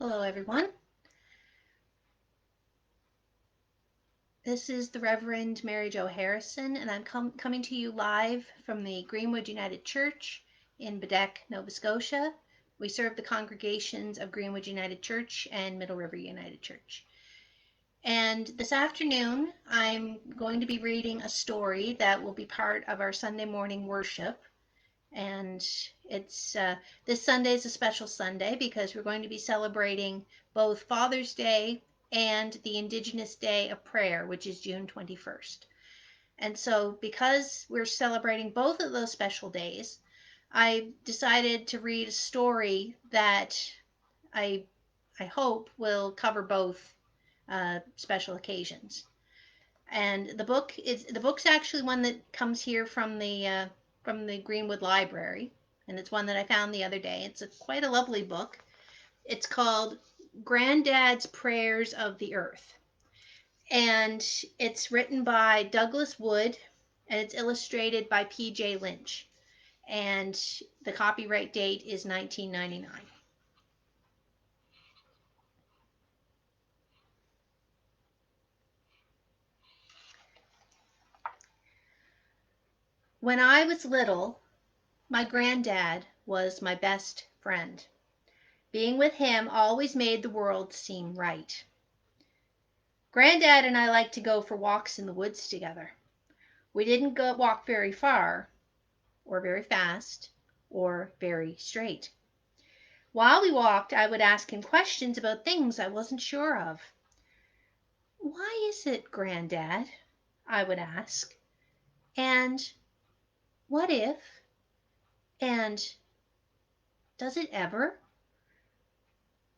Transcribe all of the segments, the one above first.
Hello, everyone. This is the Reverend Mary Jo Harrison, and I'm coming to you live from the Greenwood United Church in Baddeck, Nova Scotia. We serve the congregations of Greenwood United Church and Middle River United Church. And this afternoon, I'm going to be reading a story that will be part of our Sunday morning worship. And it's this Sunday is a special Sunday because we're going to be celebrating both Father's Day and the Indigenous Day of Prayer, which is June 21st. And so because we're celebrating both of those special days, I decided to read a story that I hope will cover both special occasions. And the book's actually one that comes here from the Greenwood Library, and it's one that I found the other day. It's quite a lovely book. It's called Granddad's Prayers of the Earth, and it's written by Douglas Wood, and it's illustrated by P.J. Lynch, and the copyright date is 1999. When I was little, my granddad was my best friend. Being with him always made the world seem right. Granddad and I liked to go for walks in the woods together. We didn't walk very far, or very fast, or very straight. While we walked, I would ask him questions about things I wasn't sure of. "Why is it, Granddad?" I would ask. And "what if?" And "does it ever?"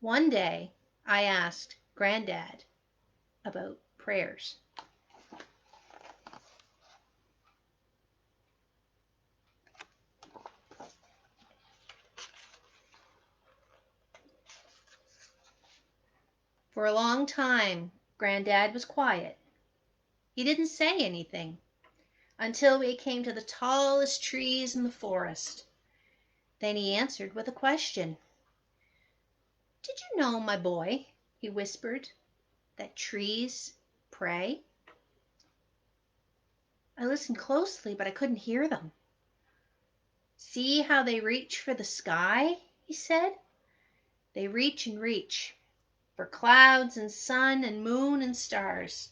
One day, I asked Granddad about prayers. For a long time, Granddad was quiet. He didn't say anything until we came to the tallest trees in the forest. Then he answered with a question. "Did you know, my boy," he whispered, "that trees pray?" I listened closely, but I couldn't hear them. "See how they reach for the sky," he said. "They reach and reach for clouds and sun and moon and stars.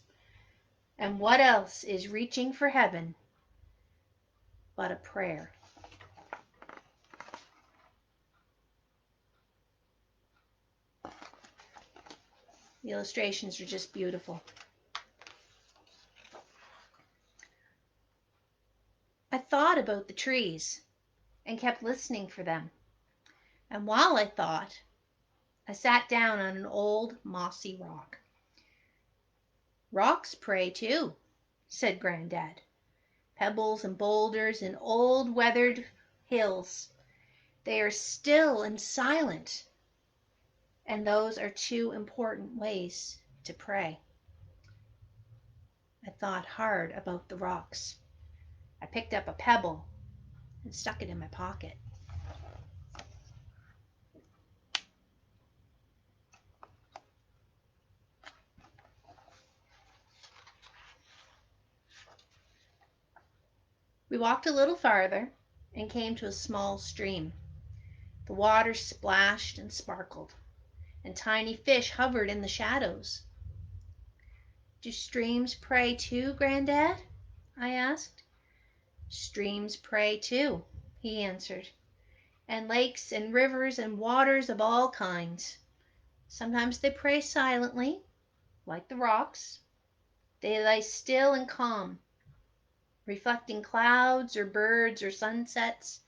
And what else is reaching for heaven but a prayer?" The illustrations are just beautiful. I thought about the trees and kept listening for them. And while I thought, I sat down on an old mossy rock. "Rocks pray too," said Granddad. "Pebbles and boulders and old weathered hills. They are still and silent. And those are two important ways to pray." I thought hard about the rocks. I picked up a pebble and stuck it in my pocket. We walked a little farther and came to a small stream. The water splashed and sparkled, and tiny fish hovered in the shadows. "Do streams pray too, Granddad?" I asked. "Streams pray too," he answered, "and lakes and rivers and waters of all kinds. Sometimes they pray silently, like the rocks. They lie still and calm, reflecting clouds or birds or sunsets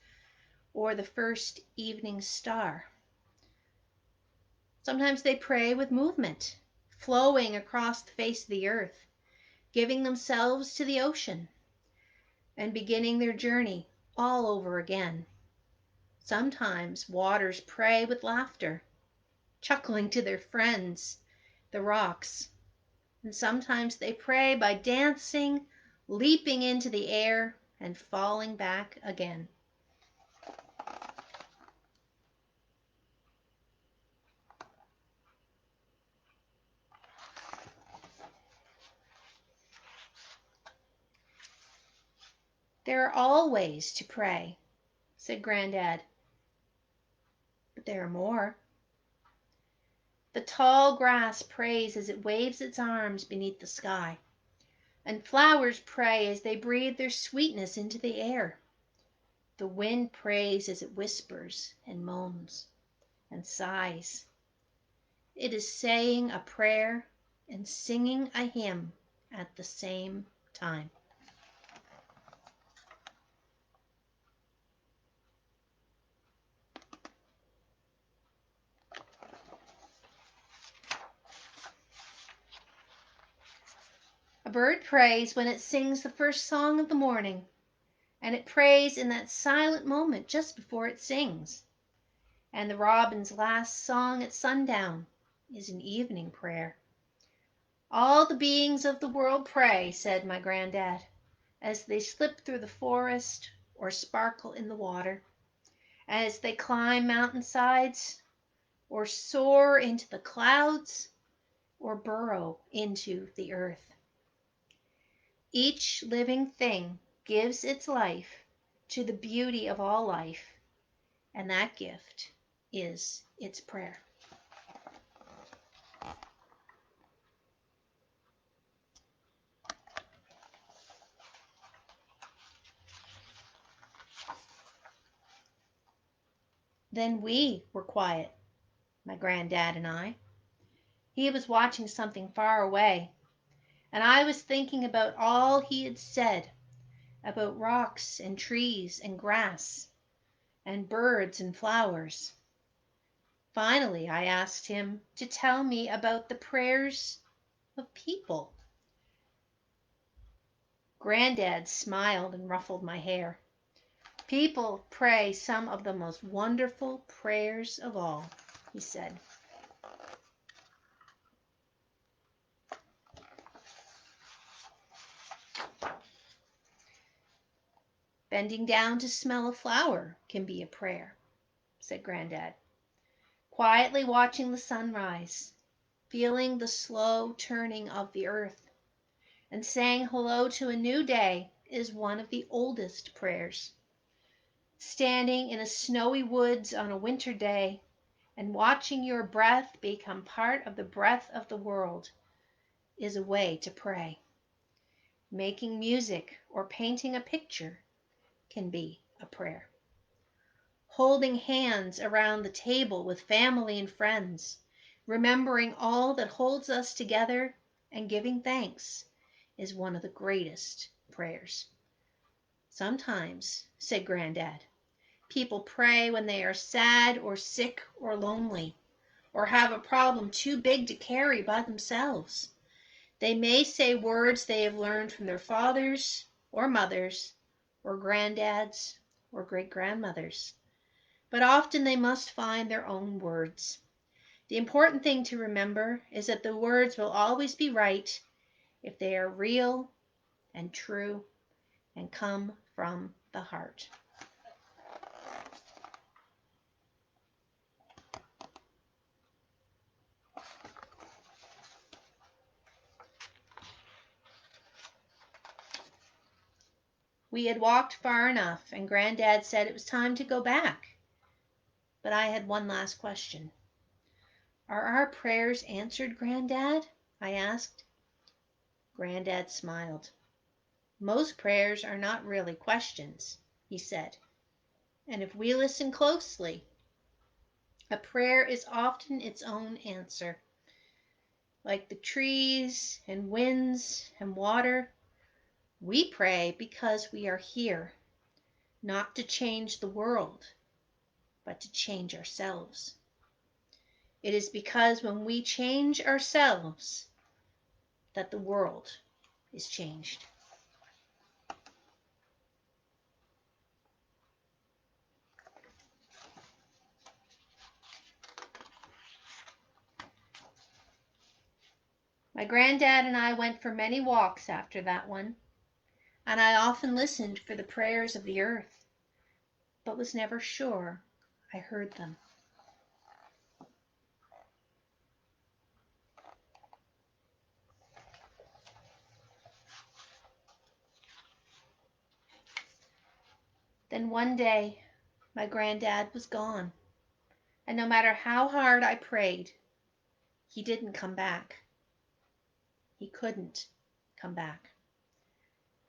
or the first evening star. Sometimes they pray with movement, flowing across the face of the earth, giving themselves to the ocean, and beginning their journey all over again. Sometimes waters pray with laughter, chuckling to their friends, the rocks. And sometimes they pray by dancing, leaping into the air, and falling back again." There are all ways to pray, said Granddad, but there are more. The tall grass prays as it waves its arms beneath the sky, and flowers pray as they breathe their sweetness into the air. The wind prays as it whispers and moans and sighs. It is saying a prayer and singing a hymn at the same time. A bird prays when it sings the first song of the morning, and it prays in that silent moment just before it sings. And the robin's last song at sundown is an evening prayer. All the beings of the world pray, said my granddad, as they slip through the forest or sparkle in the water, as they climb mountainsides or soar into the clouds or burrow into the earth. Each living thing gives its life to the beauty of all life, and that gift is its prayer. Then we were quiet, my granddad and I. He was watching something far away, and I was thinking about all he had said about rocks and trees and grass and birds and flowers. Finally, I asked him to tell me about the prayers of people. Granddad smiled and ruffled my hair. People pray some of the most wonderful prayers of all, he said. Bending down to smell a flower can be a prayer, said Granddad. Quietly watching the sunrise, feeling the slow turning of the earth, and saying hello to a new day is one of the oldest prayers. Standing in a snowy woods on a winter day and watching your breath become part of the breath of the world is a way to pray. Making music or painting a picture can be a prayer. Holding hands around the table with family and friends, remembering all that holds us together and giving thanks is one of the greatest prayers. Sometimes, said Granddad, people pray when they are sad or sick or lonely, or have a problem too big to carry by themselves. They may say words they have learned from their fathers or mothers or granddads or great-grandmothers, but often they must find their own words. The important thing to remember is that the words will always be right if they are real and true and come from the heart. We had walked far enough, and Granddad said it was time to go back. But I had one last question. Are our prayers answered, Granddad? I asked. Granddad smiled. Most prayers are not really questions, he said. And if we listen closely, a prayer is often its own answer. Like the trees and winds and water, we pray because we are here, not to change the world, but to change ourselves. It is because when we change ourselves that the world is changed. My granddad and I went for many walks after that one, and I often listened for the prayers of the earth, but was never sure I heard them. Then one day, my granddad was gone, and no matter how hard I prayed, he didn't come back. He couldn't come back.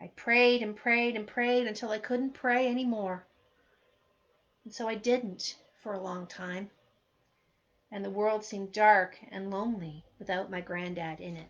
I prayed and prayed and prayed until I couldn't pray anymore. And so I didn't for a long time. And the world seemed dark and lonely without my granddad in it.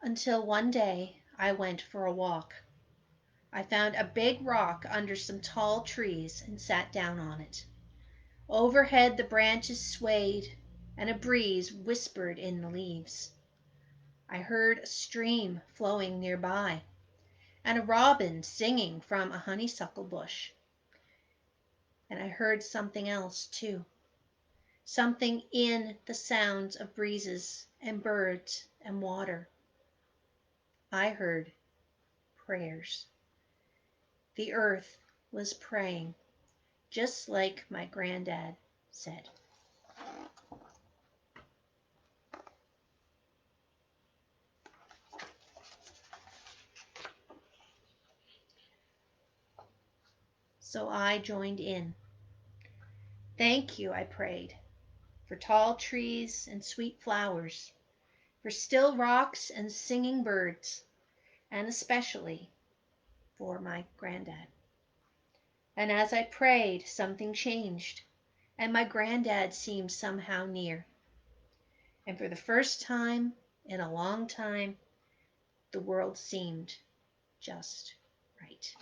Until one day I went for a walk. I found a big rock under some tall trees and sat down on it. Overhead the branches swayed and a breeze whispered in the leaves. I heard a stream flowing nearby and a robin singing from a honeysuckle bush. And I heard something else too, something in the sounds of breezes and birds and water. I heard prayers. The earth was praying, just like my granddad said. So I joined in. Thank you, I prayed, for tall trees and sweet flowers, for still rocks and singing birds, and especially for my granddad. And as I prayed, something changed, and my granddad seemed somehow near. And for the first time in a long time, the world seemed just right.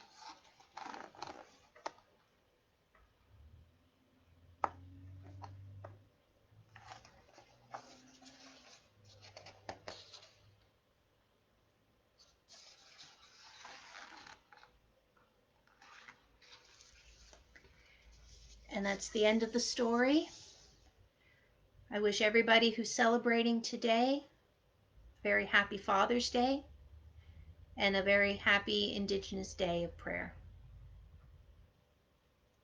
And that's the end of the story. I wish everybody who's celebrating today a very happy Father's Day and a very happy Indigenous Day of Prayer.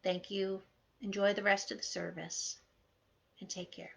Thank you. Enjoy the rest of the service and take care.